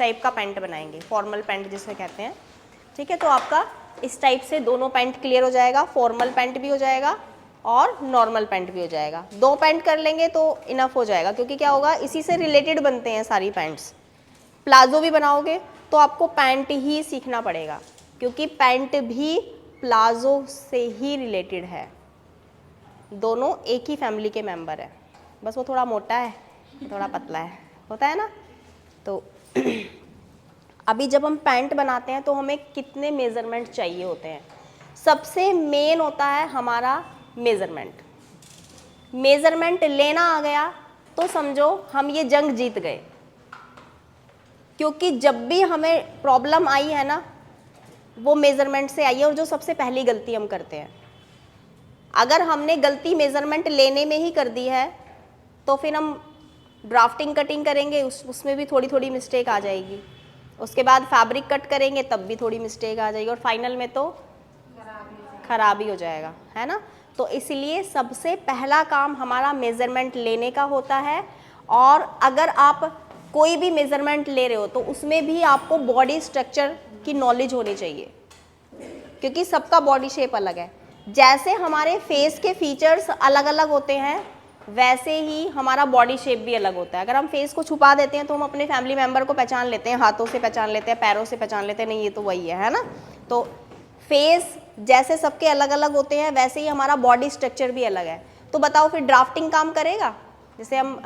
Type का pant बनाएंगे, formal pant जिसे कहते हैं। ठीक है, तो आपका इस टाइप से दोनों पैंट क्लियर हो जाएगा, फॉर्मल पैंट भी हो जाएगा और नॉर्मल पैंट भी हो जाएगा। 2 पैंट कर लेंगे तो इनफ हो जाएगा, क्योंकि क्या होगा, इसी से रिलेटेड बनते हैं सारी पैंट्स। प्लाजो भी बनाओगे तो आपको पैंट ही सीखना पड़ेगा, क्योंकि पैंट भी प्लाजो से ही रिलेटेड है, दोनों एक ही फैमिली के मेंबर है, बस वो थोड़ा मोटा है, थोड़ा पतला है, होता है ना। तो अभी जब हम पैंट बनाते हैं तो हमें कितने मेज़रमेंट चाहिए होते हैं? सबसे मेन होता है हमारा मेज़रमेंट। मेज़रमेंट लेना आ गया तो समझो हम ये जंग जीत गए, क्योंकि जब भी हमें प्रॉब्लम आई है ना, वो मेज़रमेंट से आई है। और जो सबसे पहली गलती हम करते हैं, अगर हमने गलती मेज़रमेंट लेने में ही कर दी है तो फिर हम ड्राफ्टिंग कटिंग करेंगे, उसमें भी थोड़ी थोड़ी मिस्टेक आ जाएगी। उसके बाद फैब्रिक कट करेंगे तब भी थोड़ी मिस्टेक आ जाएगी, और फाइनल में तो खराब ही हो जाएगा, है ना। तो इसलिए सबसे पहला काम हमारा मेज़रमेंट लेने का होता है। और अगर आप कोई भी मेज़रमेंट ले रहे हो तो उसमें भी आपको बॉडी स्ट्रक्चर की नॉलेज होनी चाहिए, क्योंकि सबका बॉडी शेप अलग है। जैसे हमारे फेस के फीचर्स अलग अलग होते हैं, वैसे ही हमारा बॉडी शेप भी अलग होता है। अगर हम फेस को छुपा देते हैं तो हम अपने फैमिली मेम्बर को पहचान लेते हैं, हाथों से पहचान लेते हैं, पैरों से पहचान लेते हैं, नहीं ये तो वही है ना। तो फेस जैसे सबके अलग अलग होते हैं, वैसे ही हमारा बॉडी स्ट्रक्चर भी अलग है। तो बताओ फिर ड्राफ्टिंग काम करेगा? जैसे हम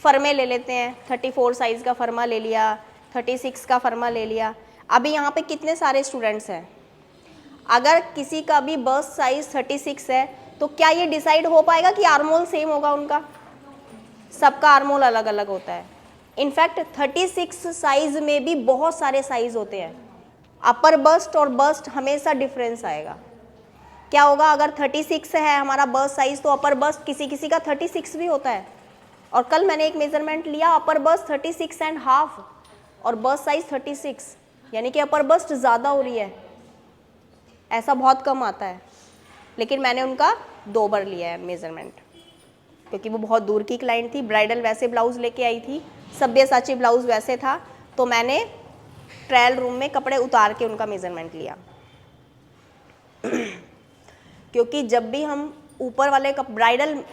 फर्मे ले लेते हैं, 34 साइज़ का फर्मा ले लिया, 36 का फर्मा ले लिया। अभी यहाँ पे कितने सारे स्टूडेंट्स हैं, अगर किसी का भी बस्ट साइज 36 है तो क्या ये डिसाइड हो पाएगा कि आर्मोल सेम होगा उनका? सबका आर्मोल अलग अलग होता है। इनफैक्ट 36 साइज में भी बहुत सारे साइज होते हैं। अपर बस्ट और बस्ट हमेशा डिफरेंस आएगा। क्या होगा, अगर 36 है हमारा बस्ट साइज तो अपर बस्ट किसी किसी का 36 भी होता है। और कल मैंने एक मेजरमेंट लिया, अपर बस्ट 36.5 और बस्ट साइज 36, यानी कि अपर बस्ट ज़्यादा हो रही है। ऐसा बहुत कम आता है, लेकिन मैंने उनका 2 बार लिया है मेज़रमेंट, क्योंकि वो बहुत दूर की क्लाइंट थी। ब्राइडल वैसे ब्लाउज़ लेके आई थी, सब्यसाची ब्लाउज़ वैसे था, तो मैंने ट्रायल रूम में कपड़े उतार के उनका मेज़रमेंट लिया। क्योंकि जब भी हम ऊपर वाले ब्राइडल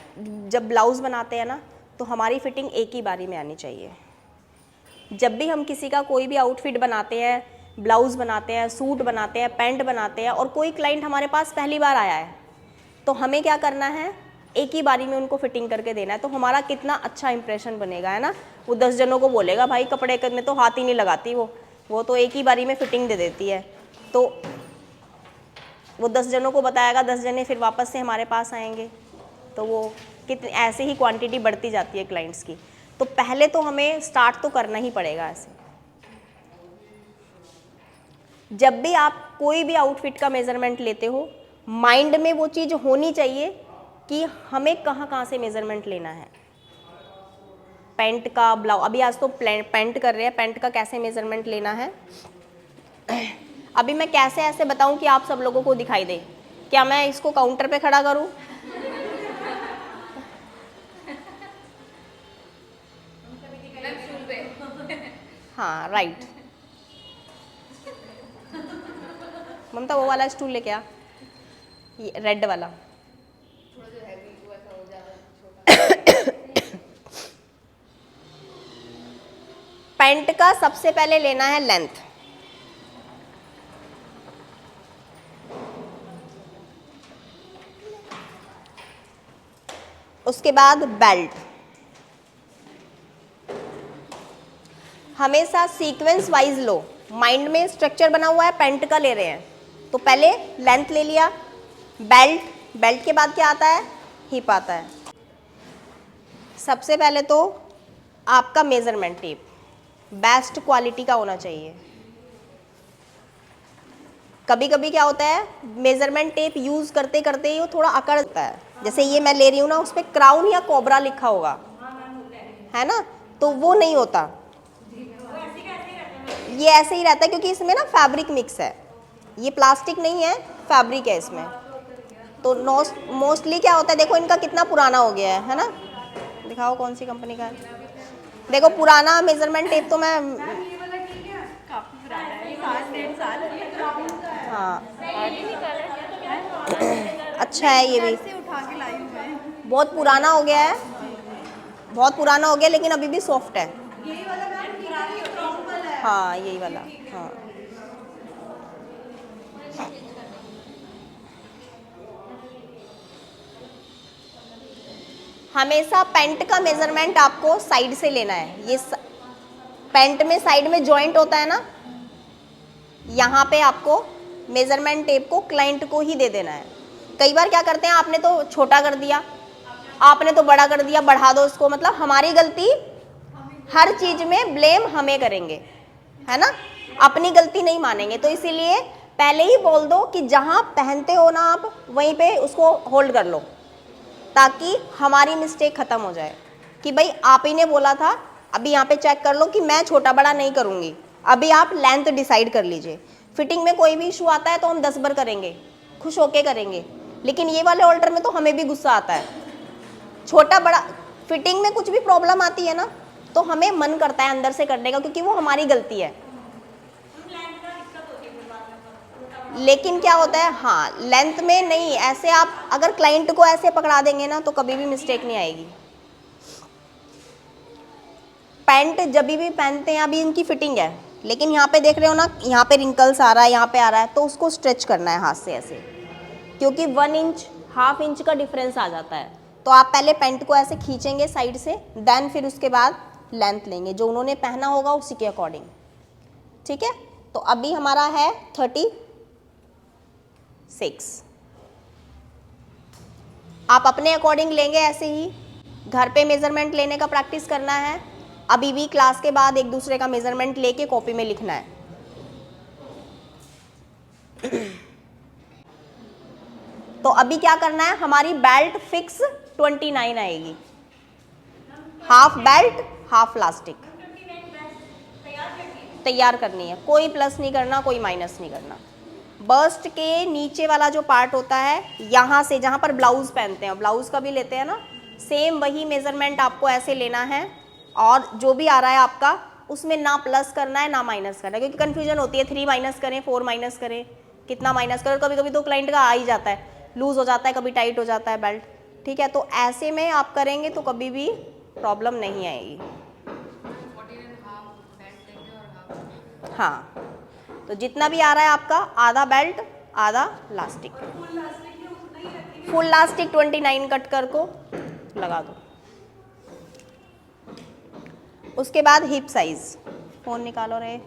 जब ब्लाउज़ बनाते हैं ना, तो हमारी फिटिंग एक ही बारी में आनी चाहिए। जब भी हम किसी का कोई भी आउटफिट बनाते हैं, ब्लाउज़ बनाते हैं, सूट बनाते हैं, पैंट बनाते हैं, और कोई क्लाइंट हमारे पास पहली बार आया है, तो हमें क्या करना है, एक ही बारी में उनको फिटिंग करके देना है। तो हमारा कितना अच्छा इंप्रेशन बनेगा, है ना। वो 10 जनों को बोलेगा भाई कपड़े में तो हाथ ही नहीं लगाती वो तो एक ही बारी में फिटिंग दे देती है। तो वो 10 जनों को बताएगा, 10 जने फिर वापस से हमारे पास आएंगे, तो वो कितनी ऐसे ही क्वांटिटी बढ़ती जाती है क्लाइंट्स की। तो पहले तो हमें स्टार्ट तो करना ही पड़ेगा ऐसे। जब भी आप कोई भी आउटफिट का मेज़रमेंट लेते हो, माइंड में वो चीज़ होनी चाहिए कि हमें कहाँ कहाँ से मेज़रमेंट लेना है। पैंट का ब्लाउज, अभी आज तो पैंट कर रहे हैं, पैंट का कैसे मेज़रमेंट लेना है। अभी मैं कैसे ऐसे बताऊं कि आप सब लोगों को दिखाई दे? क्या मैं इसको काउंटर पे खड़ा करूं? हाँ राइट, ममता वो वाला स्टूल लेके आ, ये रेड वाला। पैंट का सबसे पहले लेना है लेंथ। उसके बाद बेल्ट। हमेशा सीक्वेंस वाइज लो, माइंड में स्ट्रक्चर बना हुआ है, पैंट का ले रहे हैं तो पहले लेंथ ले लिया, बेल्ट, बेल्ट के बाद क्या आता है, हिप आता है। सबसे पहले तो आपका मेजरमेंट टेप बेस्ट क्वालिटी का होना चाहिए। कभी कभी क्या होता है, मेजरमेंट टेप यूज करते करते ही वो थोड़ा अकड़ जाता है। जैसे ये मैं ले रही हूँ ना, उस पर क्राउन या कोबरा लिखा होगा, है ना, तो वो नहीं होता, ये ऐसे ही रहता है, क्योंकि इसमें ना फैब्रिक मिक्स है, ये प्लास्टिक नहीं है, फैब्रिक है इसमें। तो मोस्टली क्या होता है, देखो इनका कितना पुराना हो गया है ना, दिखाओ कौन सी कंपनी का है। देखो पुराना मेजरमेंट टेप तो मैं हाँ अच्छा है ये भी, बहुत पुराना हो गया है, बहुत पुराना हो गया लेकिन अभी भी सॉफ्ट है। हाँ यही वाला, हाँ हमेशा पैंट का मेजरमेंट आपको साइड से लेना है। ये पैंट में साइड में जॉइंट होता है ना, यहाँ पे आपको मेजरमेंट टेप को क्लाइंट को ही दे देना है। कई बार क्या करते हैं, आपने तो छोटा कर दिया, आपने तो बड़ा कर दिया, बढ़ा दो इसको, मतलब हमारी गलती, हर चीज में ब्लेम हमें करेंगे, है ना, अपनी गलती नहीं मानेंगे। तो इसीलिए पहले ही बोल दो कि जहां पहनते हो ना आप वहीं पे उसको होल्ड कर लो, ताकि हमारी मिस्टेक खत्म हो जाए कि भाई आप ही ने बोला था। अभी यहाँ पे चेक कर लो कि मैं छोटा बड़ा नहीं करूँगी, अभी आप लेंथ डिसाइड कर लीजिए। फिटिंग में कोई भी इशू आता है तो हम 10 बार करेंगे, खुश होके करेंगे, लेकिन ये वाले ऑल्टर में तो हमें भी गुस्सा आता है। छोटा बड़ा फिटिंग में कुछ भी प्रॉब्लम आती है ना, तो हमें मन करता है अंदर से करने का, क्योंकि वो हमारी गलती है। लेकिन क्या होता है, हाँ लेंथ में नहीं, ऐसे आप अगर क्लाइंट को ऐसे पकड़ा देंगे ना तो कभी भी मिस्टेक नहीं आएगी। पैंट जब भी पहनते हैं, अभी इनकी फिटिंग है, लेकिन यहाँ पे देख रहे हो ना, यहाँ पे रिंकल्स आ रहा है, यहाँ पे आ रहा है, तो उसको स्ट्रेच करना है हाथ से ऐसे, क्योंकि 1 इंच ½ इंच का डिफरेंस आ जाता है। तो आप पहले पैंट को ऐसे खींचेंगे साइड से, देन फिर उसके बाद लेंथ लेंगे जो उन्होंने पहना होगा उसी के अकॉर्डिंग, ठीक है। तो अभी हमारा है 36। आप अपने अकॉर्डिंग लेंगे, ऐसे ही घर पे मेजरमेंट लेने का प्रैक्टिस करना है। अभी भी क्लास के बाद एक दूसरे का मेजरमेंट लेके कॉपी में लिखना है। तो अभी क्या करना है, हमारी बेल्ट फिक्स 29 आएगी, हाफ बेल्ट हाफ लास्टिक तैयार करनी है, कोई प्लस नहीं करना, कोई माइनस नहीं करना। बस्ट के नीचे वाला जो पार्ट होता है, यहाँ से जहाँ पर ब्लाउज पहनते हैं, ब्लाउज का भी लेते हैं ना, सेम वही मेजरमेंट आपको ऐसे लेना है, और जो भी आ रहा है आपका उसमें ना प्लस करना है ना माइनस करना है, क्योंकि कन्फ्यूजन होती है 3 माइनस करें 4 माइनस करें, कितना माइनस करें, कभी कभी तो क्लाइंट का आ ही जाता है, लूज हो जाता है, कभी टाइट हो जाता है बेल्ट, ठीक है। तो ऐसे में आप करेंगे तो कभी भी प्रॉब्लम नहीं आएगी। हाँ, तो जितना भी आ रहा है आपका, आधा बेल्ट आधा लास्टिक, फुल लास्टिक 29 कट कर को लगा दो। उसके बाद हिप साइज, फ़ोन निकालो रे,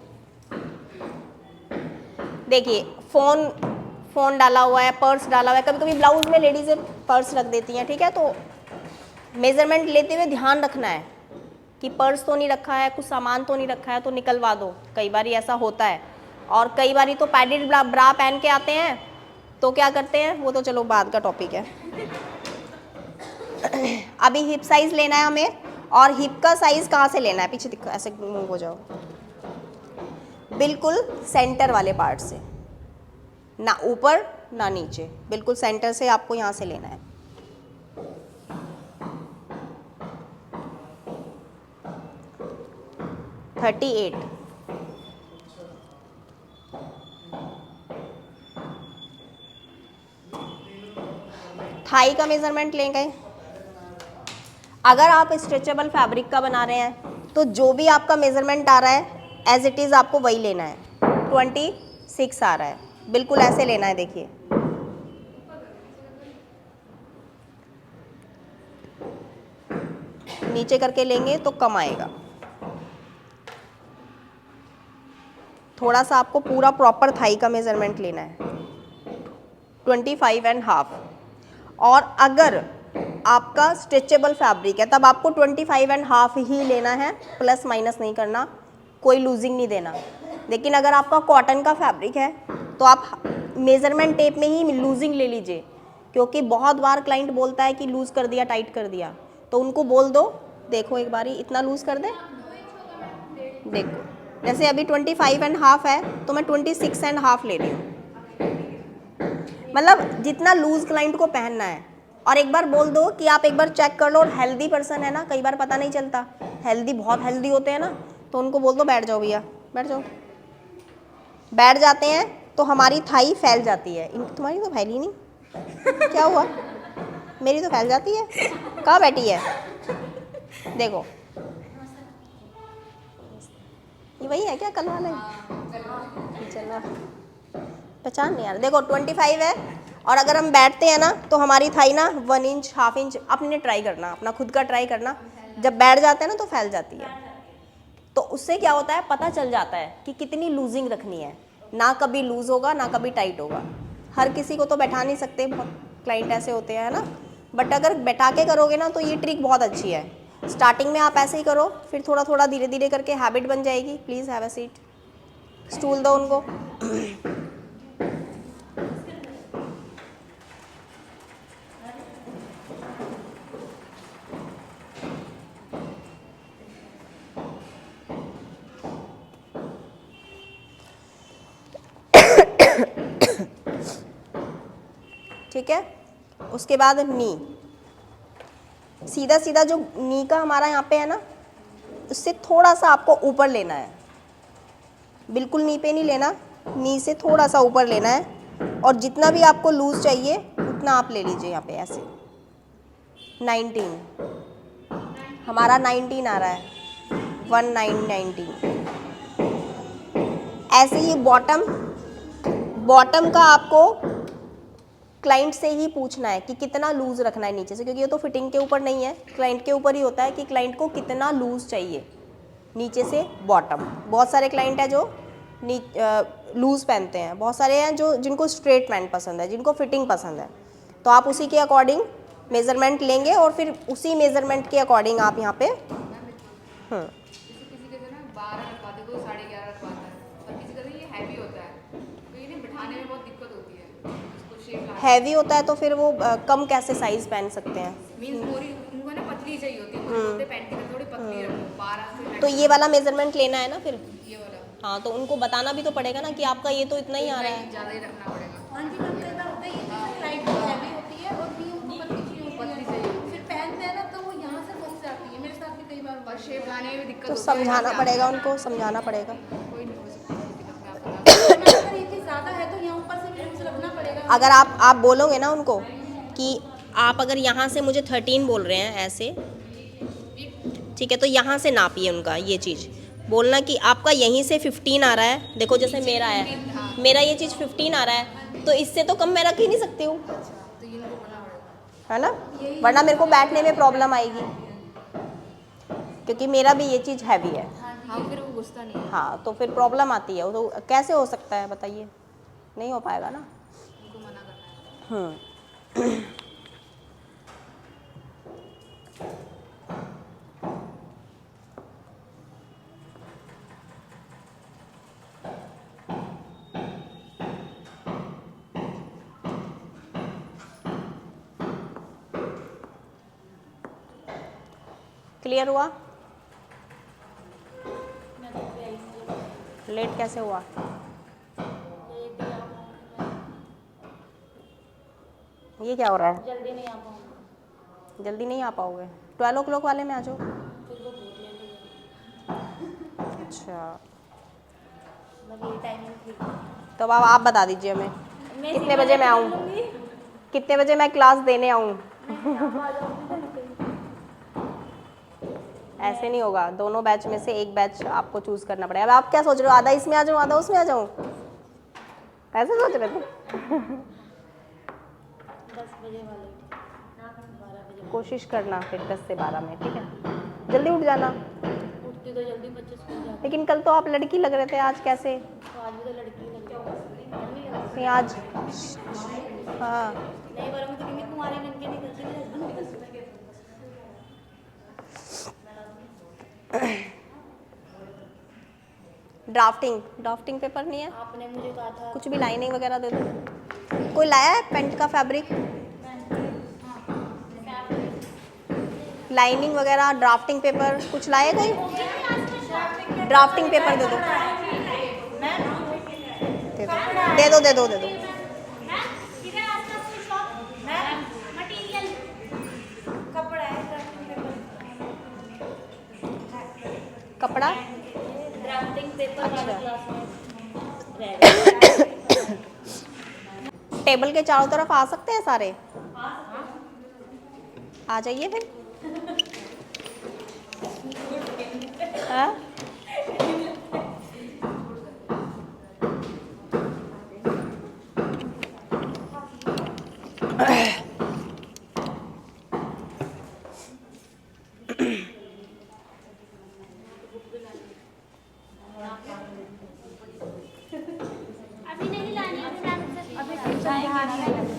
देखिए फ़ोन डाला हुआ है, पर्स डाला हुआ है, कभी कभी ब्लाउज में लेडीज़ें पर्स रख देती हैं, ठीक है। तो मेजरमेंट लेते हुए ध्यान रखना है कि पर्स तो नहीं रखा है, कुछ सामान तो नहीं रखा है, तो निकलवा दो। कई बार ऐसा होता है, और कई बार तो पैडेड ब्रा पहन के आते हैं, तो क्या करते हैं, वो तो चलो बाद का टॉपिक है। अभी हिप साइज लेना है हमें, और हिप का साइज कहाँ से लेना है, पीछे दिखो, ऐसे मूव हो जाओ, बिल्कुल सेंटर वाले पार्ट से, ना ऊपर ना नीचे, बिल्कुल सेंटर से आपको यहाँ से लेना है। (38) थाई का मेजरमेंट लेंगे। अगर आप स्ट्रेचेबल फैब्रिक का बना रहे हैं तो जो भी आपका मेजरमेंट आ रहा है एज इट इज़ आपको वही लेना है। 26 आ रहा है, बिल्कुल ऐसे लेना है, देखिए नीचे करके लेंगे तो कम आएगा। थोड़ा सा आपको पूरा प्रॉपर थाई का मेजरमेंट लेना है, 25.5। और अगर आपका स्ट्रेचेबल फैब्रिक है तब आपको 25.5 ही लेना है, प्लस माइनस नहीं करना, कोई लूजिंग नहीं देना। लेकिन अगर आपका कॉटन का फैब्रिक है तो आप मेजरमेंट टेप में ही लूजिंग ले लीजिए, क्योंकि बहुत बार क्लाइंट बोलता है कि लूज़ कर दिया, टाइट कर दिया, तो उनको बोल दो, देखो एक बारी इतना लूज़ कर दे, देखो जैसे अभी 25.5 है तो मैं 26.5 ले रही हूँ, मतलब जितना लूज क्लाइंट को पहनना है। और एक बार बोल दो कि आप एक बार चेक कर लो, और हेल्दी पर्सन है ना, कई बार पता नहीं चलता, हेल्दी बहुत हेल्दी होते हैं ना, तो उनको बोल दो बैठ जाओ भैया, बैठ जाओ, बैठ जाते हैं तो हमारी थाई फैल जाती है। तुम्हारी तो फैली नहीं, क्या हुआ? मेरी तो फैल जाती है। कहाँ बैठी है? देखो ये वही है क्या, कल वाले? चलो पहचान नहीं यार। देखो 25 है, और अगर हम बैठते हैं ना तो हमारी थाई ना 1 इंच, हाफ इंच, अपने ट्राई करना, अपना खुद का ट्राई करना। जब बैठ जाते हैं ना तो फैल जाती है। तो उससे क्या होता है, पता चल जाता है कि कितनी लूजिंग रखनी है। ना कभी लूज होगा ना कभी टाइट होगा। हर किसी को तो बैठा नहीं सकते, बहुत क्लाइंट ऐसे होते हैं ना, बट अगर बैठा के करोगे ना तो ये ट्रिक बहुत अच्छी है। स्टार्टिंग में आप ऐसे ही करो, फिर थोड़ा थोड़ा धीरे धीरे करके हैबिट बन जाएगी। Please have a seat, stool दो उनको। ठीक है, उसके बाद नी, सीधा सीधा जो नी का हमारा यहाँ पे है ना, उससे थोड़ा सा आपको ऊपर लेना है। बिल्कुल नी पे नहीं लेना, नी से थोड़ा सा ऊपर लेना है। और जितना भी आपको लूज चाहिए उतना आप ले लीजिए यहाँ पे ऐसे। 19 हमारा 19 आ रहा है, 1919। ऐसे ही बॉटम का आपको क्लाइंट से ही पूछना है कि कितना लूज रखना है नीचे से, क्योंकि ये तो फिटिंग के ऊपर नहीं है, क्लाइंट के ऊपर ही होता है कि क्लाइंट को कितना लूज चाहिए नीचे से बॉटम। बहुत सारे क्लाइंट है जो लूज पहनते हैं, बहुत सारे हैं जो जिनको स्ट्रेट पैंट पसंद है, जिनको फिटिंग पसंद है। तो आप उसी के अकॉर्डिंग मेज़रमेंट लेंगे और फिर उसी मेज़रमेंट के अकॉर्डिंग आप यहाँ पे किसी के ना 12 रखवाते, कोई 11.5 रखवाता है, और किसी का ये हैवी होता है, तो ये नहीं बिठाने में बहुत दिक्कत होती है। इसको शेप हैवी होता है तो फिर वो कम कैसे साइज पहन सकते हैं? मींस पूरी उनको ना पतली चाहिए होती है, पूरी बोलते हैं पैंट की थोड़ी पतली रखो, 12 से। तो ये वाला मेज़रमेंट लेना है ना फिर? ये वाला हाँ, तो उनको बताना भी तो पड़ेगा ना कि आपका ये तो इतना ही आ रहा है। ज़्यादा ही रखना पड़ेगा। हाँ जी मैम, कई बार होता है ये लाइट हैवी होती है और भी उनको पतली चाहिए, फिर पहनते हैं ना तो वो यहाँ से फंस जाती है। मेरे साथ भी कई बार और शेप लाने में भी दिक्कत तो होती है। समझाना पड़ेगा उनको, समझाना पड़ेगा। कोई नहीं हो सकता अगर ये चीज़ ज़्यादा है तो यहाँ ऊपर से भी लूज रखना पड़ेगा। अगर आप बोलोगे ना उनको कि आप अगर यहाँ से मुझे 13 बोल रहे हैं ऐसे, ठीक है, तो यहाँ से नापिए उनका ये चीज़। बोलना कि आपका यहीं से 15 आ रहा है, देखो जैसे मेरा है, मेरा ये चीज़ 15 आ रहा है, तो इससे तो कम मैं रख ही नहीं सकती हूँ, है ना, वरना मेरे को बैठने में प्रॉब्लम आएगी, क्योंकि मेरा भी ये चीज़ हैवी है। हाँ, फिर वो घुसता नहीं है। हाँ, तो फिर प्रॉब्लम आती है। तो कैसे हो सकता है बताइए? नहीं हो पाएगा ना। उनको मना करना है। क्लियर हुआ? लेट कैसे हुआ? ये क्या हो रहा है? जल्दी नहीं आ पाऊंगा। जल्दी नहीं आ पाओगे? 12 o'clock वाले में आ जाओ। अच्छा, मतलब ये टाइमिंग ठीक है। तो अब आप बता दीजिए हमें कितने बजे मैं आऊँ, कितने बजे मैं क्लास देने आऊँ? ऐसे नहीं होगा, दोनों बैच में से एक बैच आपको चूज करना पड़ेगा। अब आप क्या सोच रहे हो, आधा इसमें आ जाऊँ आधा उसमें आ जाऊँ, ऐसे सोच रहे थे? 10 बजे वाले 12 बजे कोशिश करना फिर 10 से 12 में, ठीक है? जल्दी उठ जाना। उठती तो जल्दी, बच्चे स्कूल जाते लेकिन कल तो आप लड़की लग रहे थे, आज कैसे? तो आज भी तो लड़की लग नहीं नहीं आज, हाँ नहीं बार में तो कितनी कुमारी बन के निकलती है। ड्राफ्टिंग पेपर नहीं है? आपने मुझे कहा था कुछ भी लाइनिंग वगैरह दे दो। कोई लाया है पेंट का फैब्रिक? लाइनिंग वगैरह, ड्राफ्टिंग पेपर कुछ लाए कोई? ड्राफ्टिंग पेपर दे दो, दे दो, दे दो, दे दो। कपड़ा ड्राफ्टिंग पेपर अच्छा। क्लास में रह गया। टेबल के चारों तरफ आ सकते हैं सारे, आ जाइए फिर। हाँ? अभी नहीं लानी है, अभी समझा रही है।